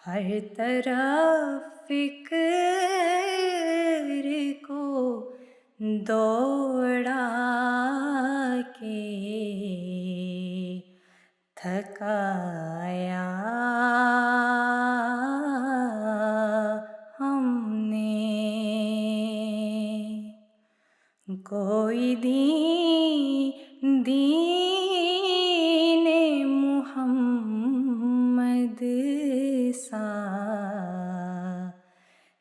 हर तरफ फिक्र को दौड़ा के थकाया हमने कोई दीन मुहम्मद सा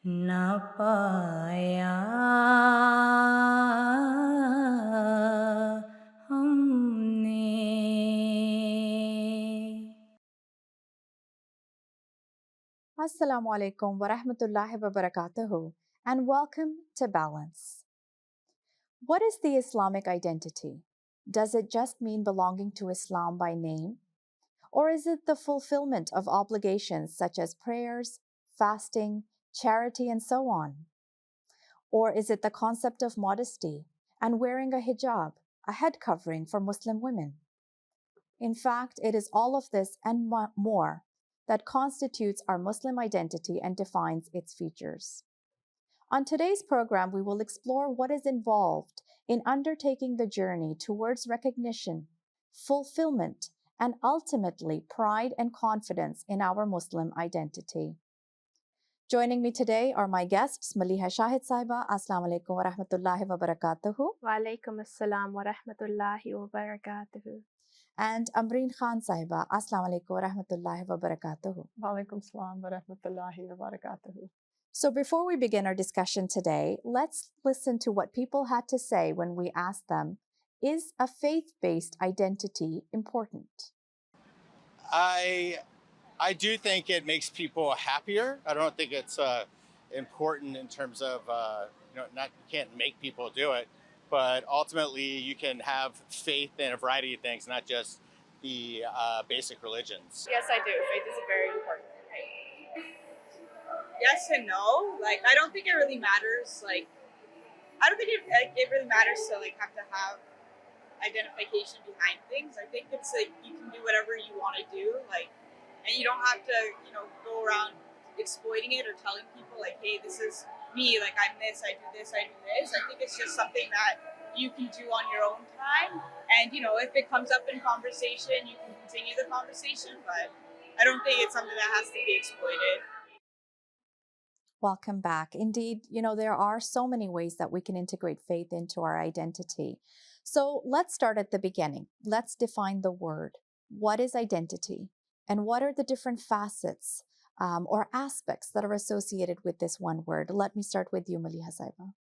ना पाया हमने। Assalamu alaikum wa rahmatullahi wa barakatuhu, and welcome to Balance. What is the Islamic identity? Does it just mean belonging to Islam by name? Or is it the fulfillment of obligations such as prayers, fasting, charity, and so on? Or is it the concept of modesty and wearing a hijab, a head covering for Muslim women? In fact, it is all of this and more that constitutes our Muslim identity and defines its features. On today's program, we will explore what is involved in undertaking the journey towards recognition, fulfillment, and ultimately pride and confidence in our Muslim identity. Joining me today are my guests, Maliha Shahid Saiba. Assalamu alaikum wa rahmatullahi wa barakatuhu. Wa alaikum assalam wa rahmatullahi wa barakatuhu. And Ambreen Khan Saiba. Assalamu alaikum wa rahmatullahi wa barakatuhu. Wa alaikum assalam wa rahmatullahi wa barakatuhu. So before we begin our discussion today, let's listen to what people had to say when we asked them, is a faith-based identity important? I do think it makes people happier. I don't think it's important in terms of not you can't make people do it, but ultimately you can have faith in a variety of things, not just the basic religions. Yes, I do. Faith is very important. Yes and no. I don't think it really matters. I don't think it really matters to have to have identification behind things. I think it's you can do whatever you want to do. And you don't have to, go around exploiting it or telling people hey, this is me. I'm this. I do this. I do this. I think it's just something that you can do on your own time. And if it comes up in conversation, you can continue the conversation. But I don't think it's something that has to be exploited. Welcome back. Indeed, there are so many ways that we can integrate faith into our identity. So let's start at the beginning. Let's define the word. What is identity? And what are the different facets or aspects that are associated with this one word? Let me start with you, Maliha Saiba.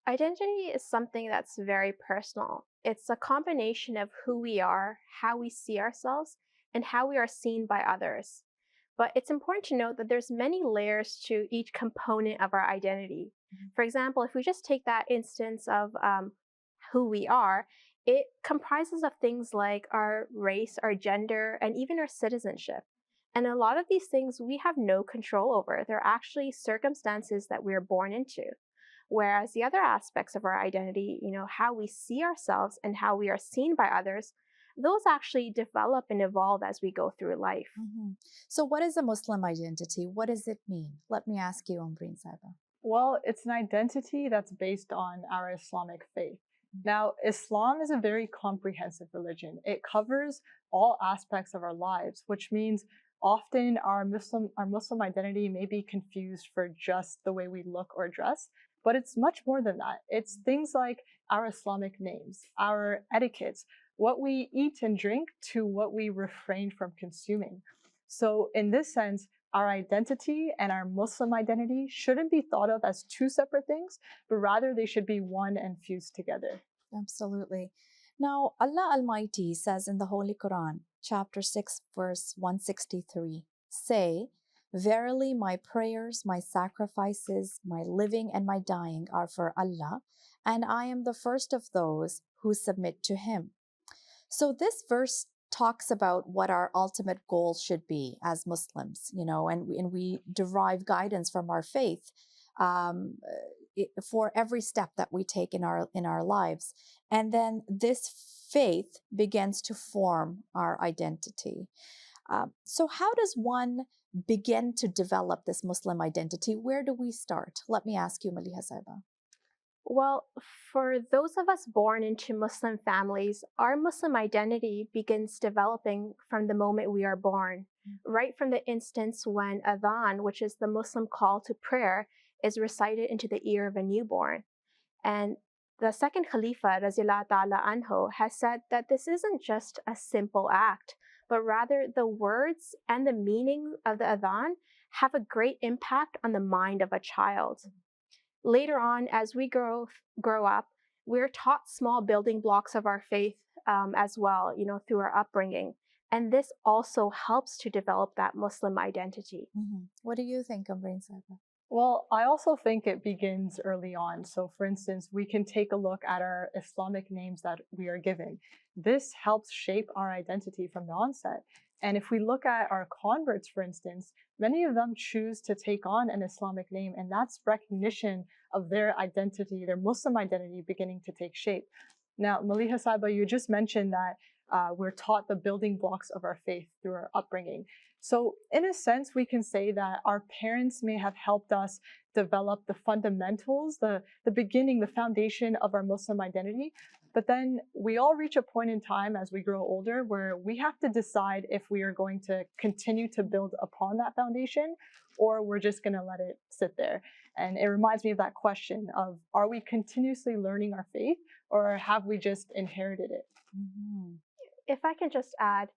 Identity is something that's very personal. It's a combination of who we are, how we see ourselves, and how we are seen by others. But it's important to note that there's many layers to each component of our identity. Mm-hmm. For example, if we just take that instance of who we are, it comprises of things like our race, our gender, and even our citizenship. And a lot of these things we have no control over. They're actually circumstances that we're born into. Whereas the other aspects of our identity, how we see ourselves and how we are seen by others, those actually develop and evolve as we go through life. Mm-hmm. So what is a Muslim identity? What does it mean? Let me ask you, Ambreen Saiba. Well, it's an identity that's based on our Islamic faith. Now, Islam is a very comprehensive religion. It covers all aspects of our lives, which means often our Muslim identity may be confused for just the way we look or dress, but it's much more than that. It's things like our Islamic names, our etiquettes, what we eat and drink to what we refrain from consuming. So in this sense, our identity and our Muslim identity shouldn't be thought of as two separate things, but rather they should be one and fused together. Absolutely. Now, Allah Almighty says in the Holy Quran, chapter 6, verse 163, say, verily my prayers, my sacrifices, my living and my dying are for Allah, and I am the first of those who submit to Him. So this verse talks about what our ultimate goal should be as Muslims, and we derive guidance from our faith for every step that we take in our lives. And then this faith begins to form our identity. So how does one begin to develop this Muslim identity, where do we start? Let me ask you, Maliha Saiba. Well, for those of us born into Muslim families, our Muslim identity begins developing from the moment we are born, right from the instance when adhan, which is the Muslim call to prayer, is recited into the ear of a newborn. And the second Khalifa, Razillah Ta'ala Anhu, has said that this isn't just a simple act, but rather the words and the meaning of the adhan have a great impact on the mind of a child. Later on, as we grow up, we're taught small building blocks of our faith as well, through our upbringing. And this also helps to develop that Muslim identity. What do you think, Ambreen Saiba? Well, I also think it begins early on. So, for instance, we can take a look at our Islamic names that we are given. This helps shape our identity from the onset. And if we look at our converts, for instance, many of them choose to take on an Islamic name, and that's recognition of their identity, their Muslim identity beginning to take shape. Now, Maliha Saiba, you just mentioned that we're taught the building blocks of our faith through our upbringing. So in a sense, we can say that our parents may have helped us develop the fundamentals, the beginning, the foundation of our Muslim identity. But then we all reach a point in time as we grow older where we have to decide if we are going to continue to build upon that foundation or we're just going to let it sit there. And it reminds me of that question of, are we continuously learning our faith or have we just inherited it? If I can just add,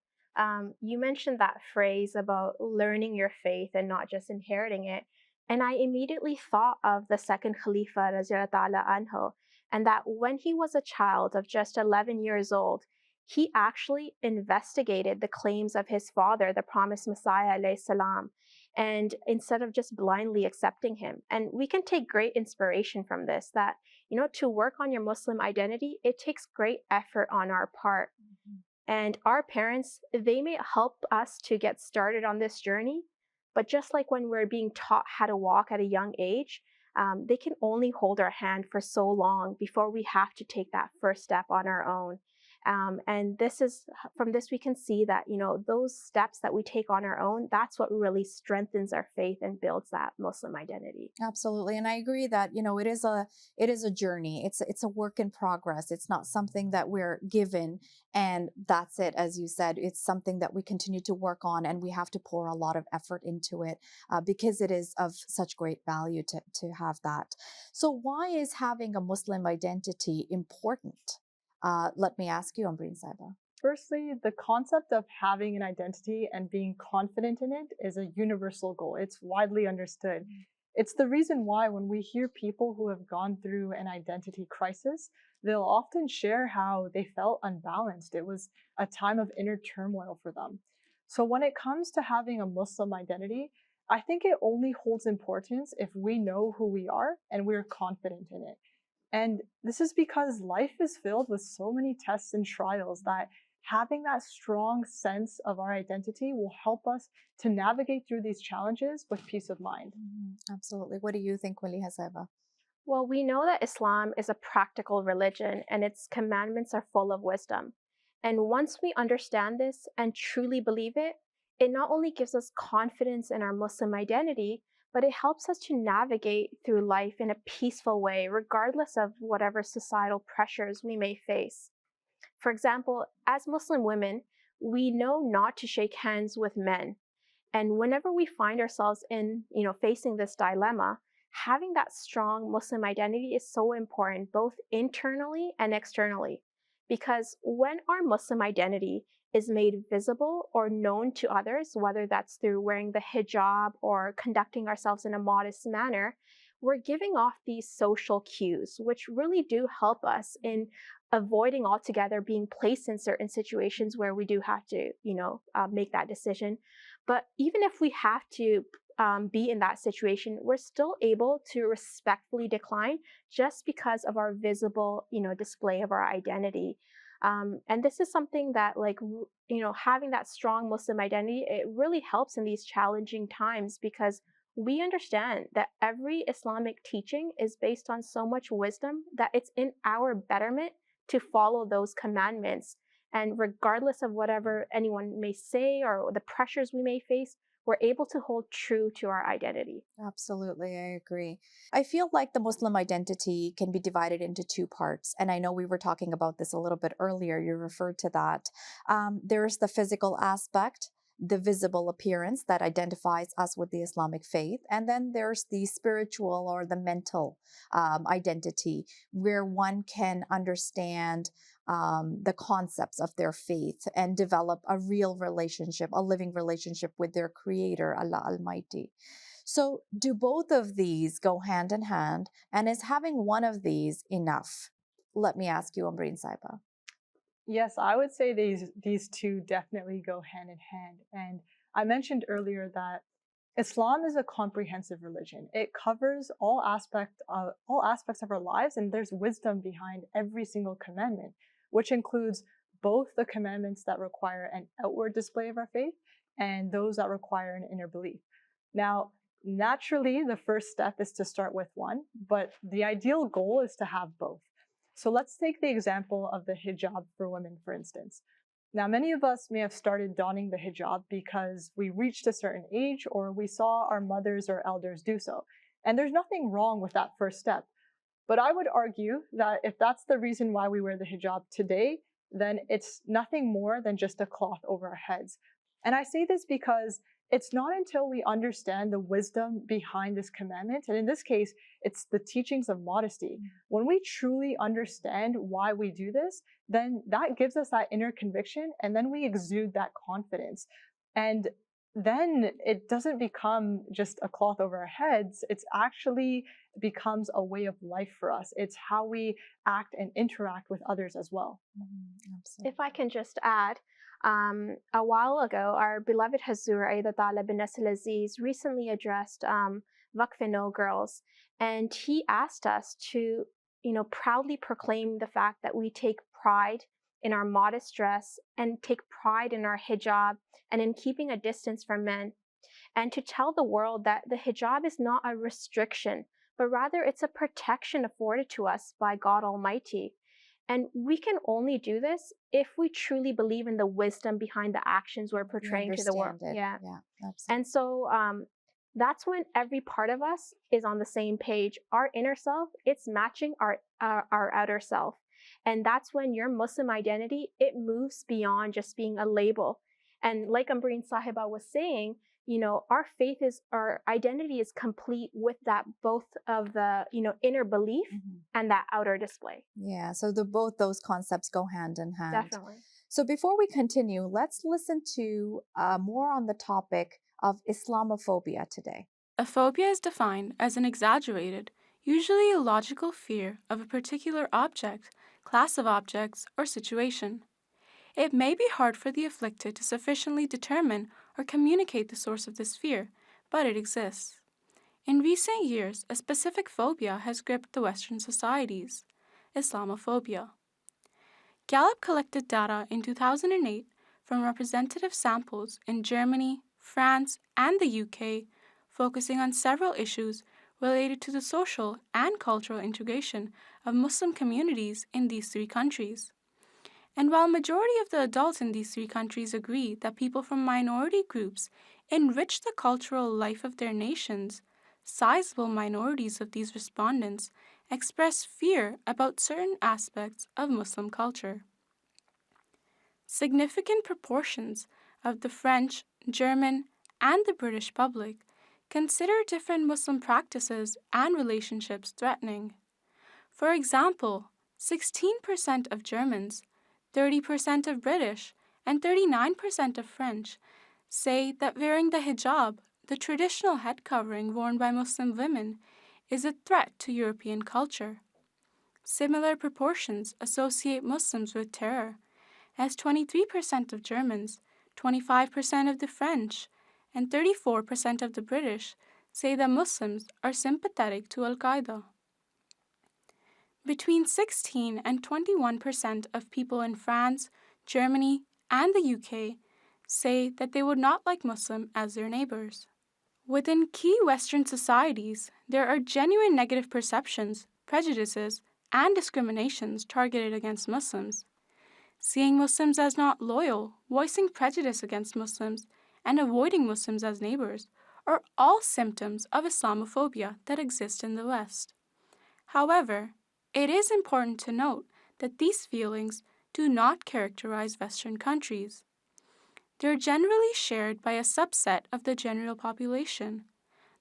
you mentioned that phrase about learning your faith and not just inheriting it. And I immediately thought of the second Khalifa, Raziyallahu Ta'ala Anhu, and that when he was a child of just 11 years old, he actually investigated the claims of his father, the promised Messiah, alayhi salam, and instead of just blindly accepting him. And we can take great inspiration from this, that, to work on your Muslim identity, it takes great effort on our part. And our parents, they may help us to get started on this journey, but just like when we're being taught how to walk at a young age, they can only hold our hand for so long before we have to take that first step on our own. And from this we can see that, those steps that we take on our own, that's what really strengthens our faith and builds that Muslim identity. Absolutely. And I agree that, it is a journey. It's a work in progress. It's not something that we're given and that's it. As you said, it's something that we continue to work on and we have to pour a lot of effort into it because it is of such great value to have that. So why is having a Muslim identity important? Let me ask you, Ambreen Saiba. Firstly, the concept of having an identity and being confident in it is a universal goal. It's widely understood. It's the reason why when we hear people who have gone through an identity crisis, they'll often share how they felt unbalanced. It was a time of inner turmoil for them. So when it comes to having a Muslim identity, I think it only holds importance if we know who we are and we're confident in it. And this is because life is filled with so many tests and trials that having that strong sense of our identity will help us to navigate through these challenges with peace of mind. Absolutely. What do you think, Maliha Saiba? Well, we know that Islam is a practical religion and its commandments are full of wisdom. And once we understand this and truly believe it, it not only gives us confidence in our Muslim identity, but it helps us to navigate through life in a peaceful way, regardless of whatever societal pressures we may face. For example, as Muslim women, we know not to shake hands with men. And whenever we find ourselves in, facing this dilemma, having that strong Muslim identity is so important, both internally and externally. Because when our Muslim identity is made visible or known to others, whether that's through wearing the hijab or conducting ourselves in a modest manner, we're giving off these social cues, which really do help us in avoiding altogether being placed in certain situations where we do have to, make that decision. But even if we have to be in that situation, we're still able to respectfully decline just because of our visible, display of our identity. And this is something that, having that strong Muslim identity, it really helps in these challenging times because we understand that every Islamic teaching is based on so much wisdom that it's in our betterment to follow those commandments. And regardless of whatever anyone may say or the pressures we may face, we're able to hold true to our identity. Absolutely, I agree. I feel like the Muslim identity can be divided into two parts. And I know we were talking about this a little bit earlier. You referred to that. There's the physical aspect, the visible appearance that identifies us with the Islamic faith. And then there's the spiritual or the mental identity, where one can understand the concepts of their faith and develop a real relationship, a living relationship with their creator, Allah Almighty. So, do both of these go hand in hand? And is having one of these enough? Let me ask you, Ambreen Saiba. Yes, I would say these two definitely go hand in hand. And I mentioned earlier that Islam is a comprehensive religion. It covers all aspects of our lives, and there's wisdom behind every single commandment, which includes both the commandments that require an outward display of our faith and those that require an inner belief. Now, naturally, the first step is to start with one, but the ideal goal is to have both. So let's take the example of the hijab for women, for instance. Now, many of us may have started donning the hijab because we reached a certain age or we saw our mothers or elders do so. And there's nothing wrong with that first step. But I would argue that if that's the reason why we wear the hijab today, then it's nothing more than just a cloth over our heads. And I say this because it's not until we understand the wisdom behind this commandment, and in this case, it's the teachings of modesty. When we truly understand why we do this, then that gives us that inner conviction, and then we exude that confidence. And then it doesn't become just a cloth over our heads, it's actually becomes a way of life for us. It's how we act and interact with others as well. Absolutely. If I can just add, a while ago, our beloved Hazur Aida Tala bin Nasl Aziz recently addressed Waqf No girls, and he asked us to, proudly proclaim the fact that we take pride in our modest dress and take pride in our hijab and in keeping a distance from men, and to tell the world that the hijab is not a restriction, but rather it's a protection afforded to us by God Almighty. And we can only do this if we truly believe in the wisdom behind the actions we're portraying to the world. Yeah, absolutely. And so that's when every part of us is on the same page. Our inner self, it's matching our outer self. And that's when your Muslim identity, it moves beyond just being a label. And like Ambreen Sahiba was saying, our identity is complete with that both of the, inner belief and that outer display. Yeah, so both those concepts go hand in hand. Definitely. So before we continue, let's listen to more on the topic of Islamophobia today. A phobia is defined as an exaggerated, usually illogical fear of a particular object, class of objects, or situation. It may be hard for the afflicted to sufficiently determine or communicate the source of this fear, but it exists. In recent years, a specific phobia has gripped the Western societies: Islamophobia. Gallup collected data in 2008 from representative samples in Germany, France, and the UK, focusing on several issues related to the social and cultural integration of Muslim communities in these three countries. And while majority of the adults in these three countries agree that people from minority groups enrich the cultural life of their nations, sizable minorities of these respondents express fear about certain aspects of Muslim culture. Significant proportions of the French, German, and the British public consider different Muslim practices and relationships threatening. For example, 16% of Germans, 30% of British, and 39% of French say that wearing the hijab, the traditional head covering worn by Muslim women, is a threat to European culture. Similar proportions associate Muslims with terror, as 23% of Germans, 25% of the French, and 34% of the British say that Muslims are sympathetic to Al-Qaeda. Between 16 and 21% of people in France, Germany, and the UK say that they would not like Muslims as their neighbors. Within key Western societies, there are genuine negative perceptions, prejudices, and discriminations targeted against Muslims. Seeing Muslims as not loyal, voicing prejudice against Muslims, and avoiding Muslims as neighbors are all symptoms of Islamophobia that exist in the West. However, it is important to note that these feelings do not characterize Western countries. They're generally shared by a subset of the general population,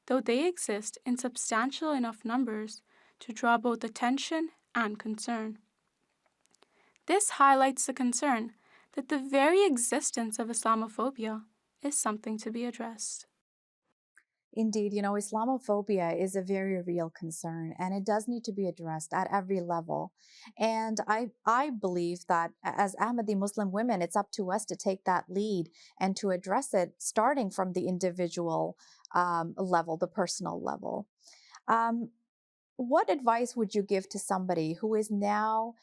though they exist in substantial enough numbers to draw both attention and concern. This highlights the concern that the very existence of Islamophobia is something to be addressed. Indeed, Islamophobia is a very real concern, and it does need to be addressed at every level. And I believe that as Ahmadi Muslim women, it's up to us to take that lead and to address it, starting from the individual level, the personal level. What advice would you give to somebody who is now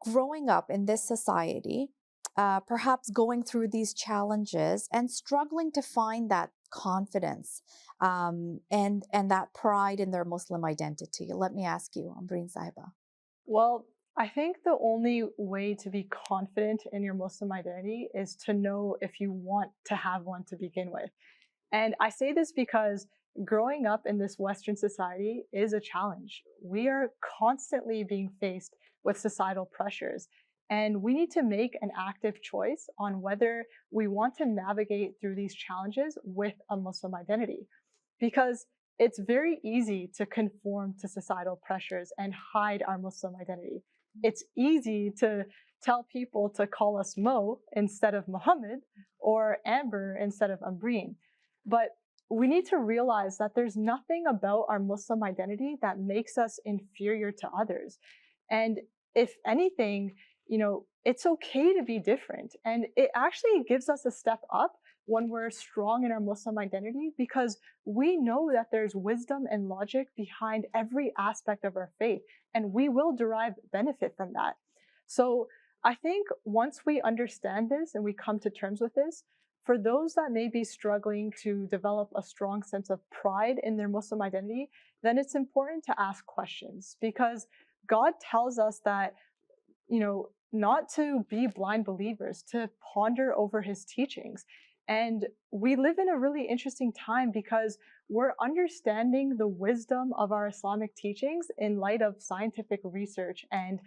growing up in this society, perhaps going through these challenges and struggling to find that confidence and that pride in their Muslim identity? Let me ask you, Ambreen Sahiba. Well, I think the only way to be confident in your Muslim identity is to know if you want to have one to begin with. And I say this because growing up in this Western society is a challenge. We are constantly being faced with societal pressures, and we need to make an active choice on whether we want to navigate through these challenges with a Muslim identity. Because it's very easy to conform to societal pressures and hide our Muslim identity. It's easy to tell people to call us Mo instead of Muhammad or Amber instead of Ambreen. But we need to realize that there's nothing about our Muslim identity that makes us inferior to others. And if anything, it's okay to be different. And it actually gives us a step up when we're strong in our Muslim identity, because we know that there's wisdom and logic behind every aspect of our faith, and we will derive benefit from that. So I think once we understand this and we come to terms with this, for those that may be struggling to develop a strong sense of pride in their Muslim identity, then it's important to ask questions, because God tells us that, not to be blind believers, to ponder over his teachings. And we live in a really interesting time because we're understanding the wisdom of our Islamic teachings in light of scientific research and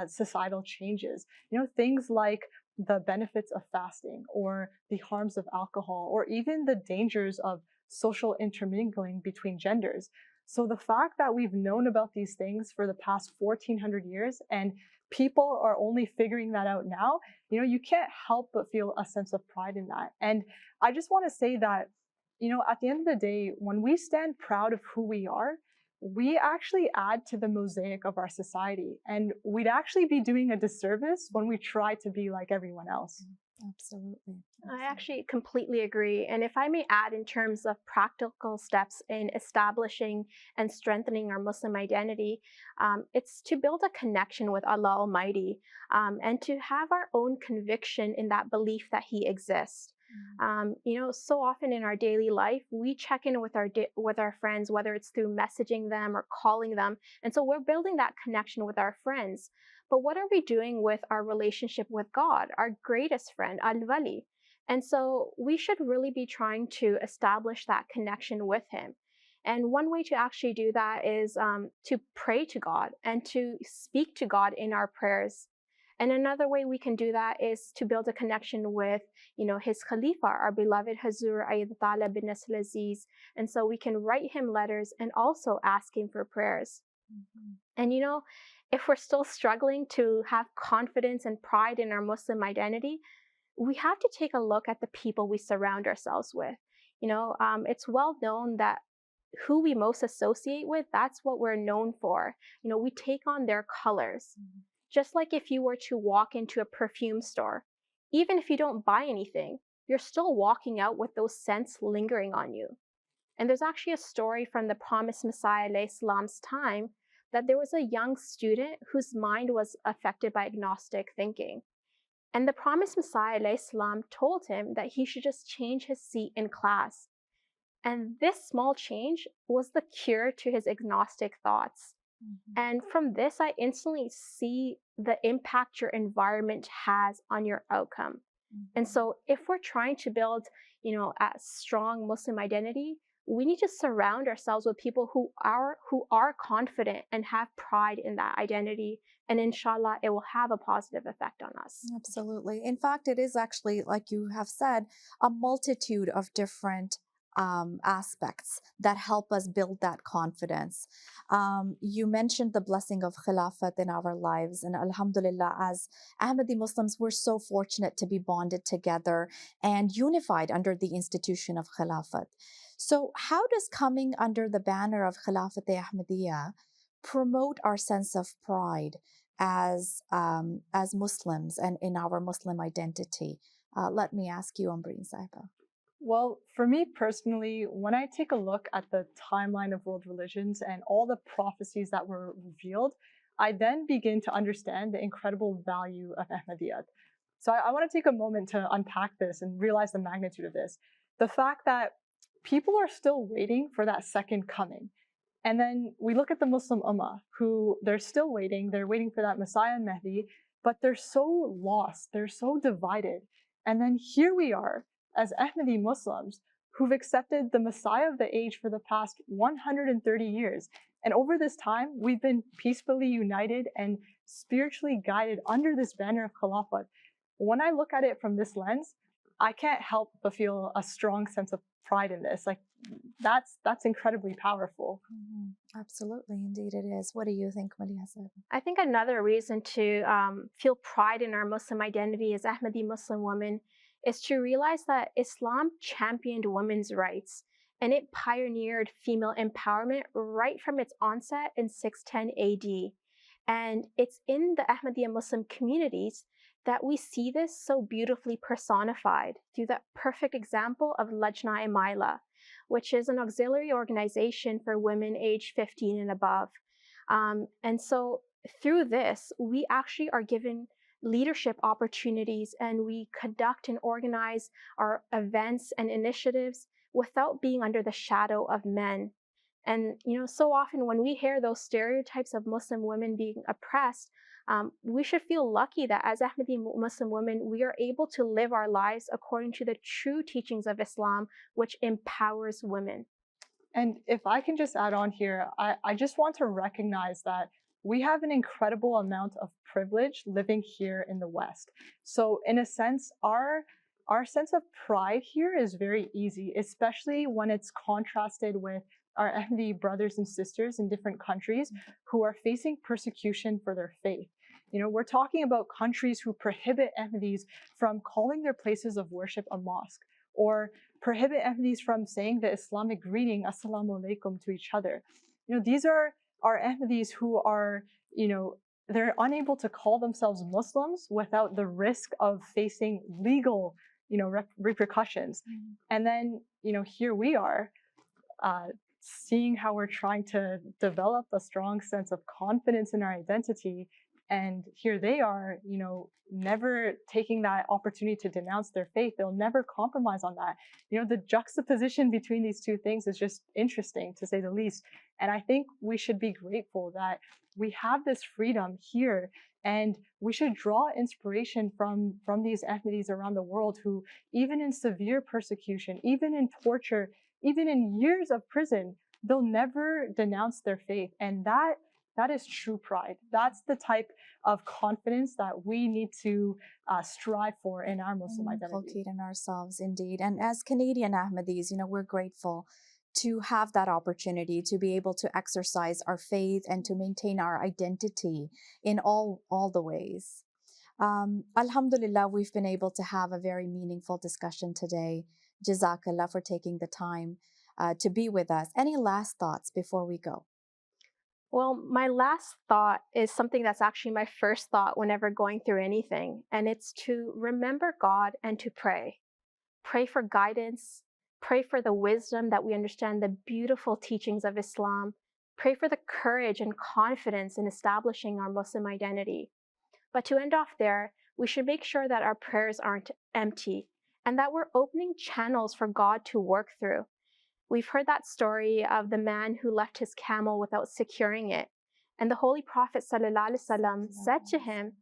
societal changes. Things like the benefits of fasting, or the harms of alcohol, or even the dangers of social intermingling between genders. So the fact that we've known about these things for the past 1400 years and people are only figuring that out now, you can't help but feel a sense of pride in that. And I just want to say that, at the end of the day, when we stand proud of who we are, we actually add to the mosaic of our society. And we'd actually be doing a disservice when we try to be like everyone else. Absolutely. I actually completely agree. And if I may add, in terms of practical steps in establishing and strengthening our Muslim identity, it's to build a connection with Allah Almighty, and to have our own conviction in that belief that He exists. So often in our daily life, we check in with our friends, whether it's through messaging them or calling them. And so we're building that connection with our friends. But what are we doing with our relationship with God, our greatest friend, Al-Wali? And so we should really be trying to establish that connection with Him. And one way to actually do that is to pray to God and to speak to God in our prayers. And another way we can do that is to build a connection with, his Khalifa, our beloved Hazur Ayyad Ta'ala bin Nasr Aziz. And so we can write him letters and also ask him for prayers. Mm-hmm. And if we're still struggling to have confidence and pride in our Muslim identity, we have to take a look at the people we surround ourselves with. It's well known that who we most associate with, that's what we're known for. We take on their colors. Mm-hmm. Just like if you were to walk into a perfume store, even if you don't buy anything, you're still walking out with those scents lingering on you. And there's actually a story from the promised Messiah alayhi salam's time that there was a young student whose mind was affected by agnostic thinking. And the promised Messiah alayhi salam told him that he should just change his seat in class. And this small change was the cure to his agnostic thoughts. Mm-hmm. And from this, I instantly see the impact your environment has on your outcome. And so if we're trying to build, a strong Muslim identity, we need to surround ourselves with people who are confident and have pride in that identity. And inshallah, it will have a positive effect on us. Absolutely. In fact, it is actually, like you have said, a multitude of different aspects that help us build that confidence. You mentioned the blessing of Khilafat in our lives, and Alhamdulillah, as Ahmadi Muslims, we're so fortunate to be bonded together and unified under the institution of Khilafat. So, how does coming under the banner of Khilafat Ahmadiyya promote our sense of pride as Muslims and in our Muslim identity? Let me ask you, Ambreen Sahiba. Well, for me personally, when I take a look at the timeline of world religions and all the prophecies that were revealed, I then begin to understand the incredible value of Ahmadiyyat. So I want to take a moment to unpack this and realize the magnitude of this. The fact that people are still waiting for that second coming. And then we look at the Muslim Ummah, who they're still waiting. They're waiting for that Messiah and Mahdi, but they're so lost. They're so divided. And then here we are, as Ahmadi Muslims who've accepted the Messiah of the age for the past 130 years. And over this time, we've been peacefully united and spiritually guided under this banner of Khilafat. When I look at it from this lens, I can't help but feel a strong sense of pride in this. Like, that's incredibly powerful. Mm-hmm. Absolutely, indeed it is. What do you think, Maliha? I think another reason to feel pride in our Muslim identity as Ahmadi Muslim women is to realize that Islam championed women's rights and it pioneered female empowerment right from its onset in 610 AD. And it's in the Ahmadiyya Muslim communities that we see this so beautifully personified through that perfect example of Lajna-e-Maila, which is an auxiliary organization for women aged 15 and above. And so through this, we actually are given leadership opportunities and we conduct and organize our events and initiatives without being under the shadow of men. And, so often when we hear those stereotypes of Muslim women being oppressed, we should feel lucky that as Ahmadi Muslim women, we are able to live our lives according to the true teachings of Islam, which empowers women. And if I can just add on here, I just want to recognize that we have an incredible amount of privilege living here in the West. So in a sense, our sense of pride here is very easy, especially when it's contrasted with our Ahmadi brothers and sisters in different countries who are facing persecution for their faith. We're talking about countries who prohibit Ahmadis from calling their places of worship a mosque, or prohibit Ahmadis from saying the Islamic greeting, Assalamu alaikum, to each other. These are our Ahmadis who are, they're unable to call themselves Muslims without the risk of facing legal, repercussions. And then, here we are, seeing how we're trying to develop a strong sense of confidence in our identity. And here they are, never taking that opportunity to denounce their faith. They'll never compromise on that. The juxtaposition between these two things is just interesting, to say the least. And I think we should be grateful that we have this freedom here, and we should draw inspiration from these Ahmadis around the world who, even in severe persecution, even in torture, even in years of prison, they'll never denounce their faith. And that is true pride. That's the type of confidence that we need to strive for in our Muslim identity. Inculcate in ourselves, indeed. And as Canadian Ahmadis, we're grateful to have that opportunity to be able to exercise our faith and to maintain our identity in all the ways. Alhamdulillah, we've been able to have a very meaningful discussion today. Jazakallah for taking the time to be with us. Any last thoughts before we go? Well, my last thought is something that's actually my first thought whenever going through anything, and it's to remember God and to pray. Pray for guidance, pray for the wisdom that we understand the beautiful teachings of Islam, pray for the courage and confidence in establishing our Muslim identity. But to end off there, we should make sure that our prayers aren't empty and that we're opening channels for God to work through. We've heard that story of the man who left his camel without securing it. And the Holy Prophet ﷺ said to him,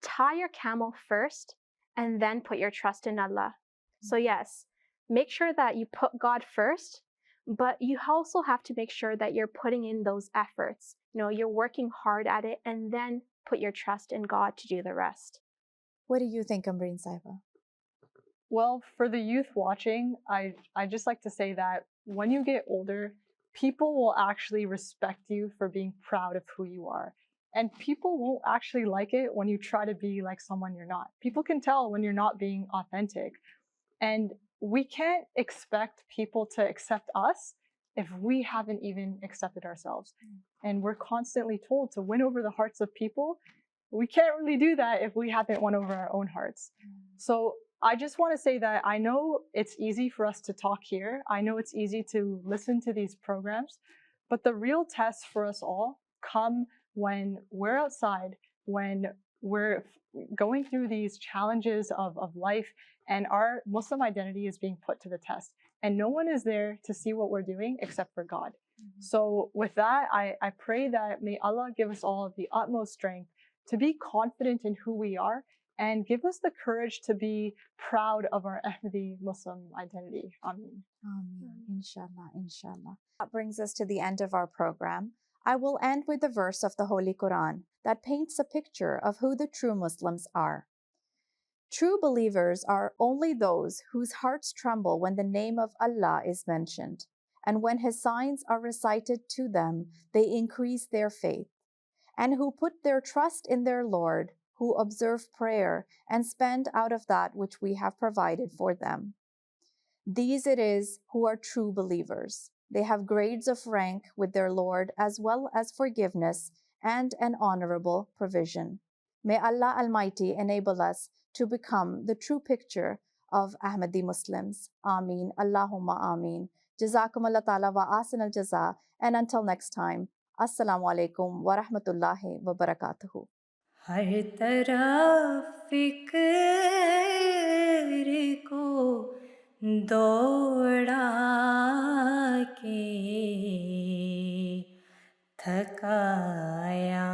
tie your camel first and then put your trust in Allah. So, yes, make sure that you put God first, but you also have to make sure that you're putting in those efforts. You're working hard at it, and then put your trust in God to do the rest. What do you think, Ambreen Saiba? Well, for the youth watching, I just like to say that when you get older, people will actually respect you for being proud of who you are. And people won't actually like it when you try to be like someone you're not. People can tell when you're not being authentic. And we can't expect people to accept us if we haven't even accepted ourselves. And we're constantly told to win over the hearts of people. We can't really do that if we haven't won over our own hearts. So I just want to say that I know it's easy for us to talk here. I know it's easy to listen to these programs, but the real tests for us all come when we're outside, when we're going through these challenges of life, and our Muslim identity is being put to the test. And no one is there to see what we're doing except for God. So with that, I pray that may Allah give us all the utmost strength to be confident in who we are and give us the courage to be proud of our Ahmadi Muslim identity. Ameen. Ameen. Inshallah, inshallah. That brings us to the end of our program. I will end with a verse of the Holy Quran that paints a picture of who the true Muslims are. True believers are only those whose hearts tremble when the name of Allah is mentioned, and when His signs are recited to them, they increase their faith, and who put their trust in their Lord, who observe prayer and spend out of that which we have provided for them. These it is who are true believers. They have grades of rank with their Lord, as well as forgiveness and an honorable provision. May Allah Almighty enable us to become the true picture of Ahmadi Muslims. Ameen. Allahumma ameen. Jazakumullah ta'ala wa asan al jaza. And until next time, Assalamu alaikum wa rahmatullahi wa barakatuhu. हर तरफ फिक्र को दौड़ा के थकाया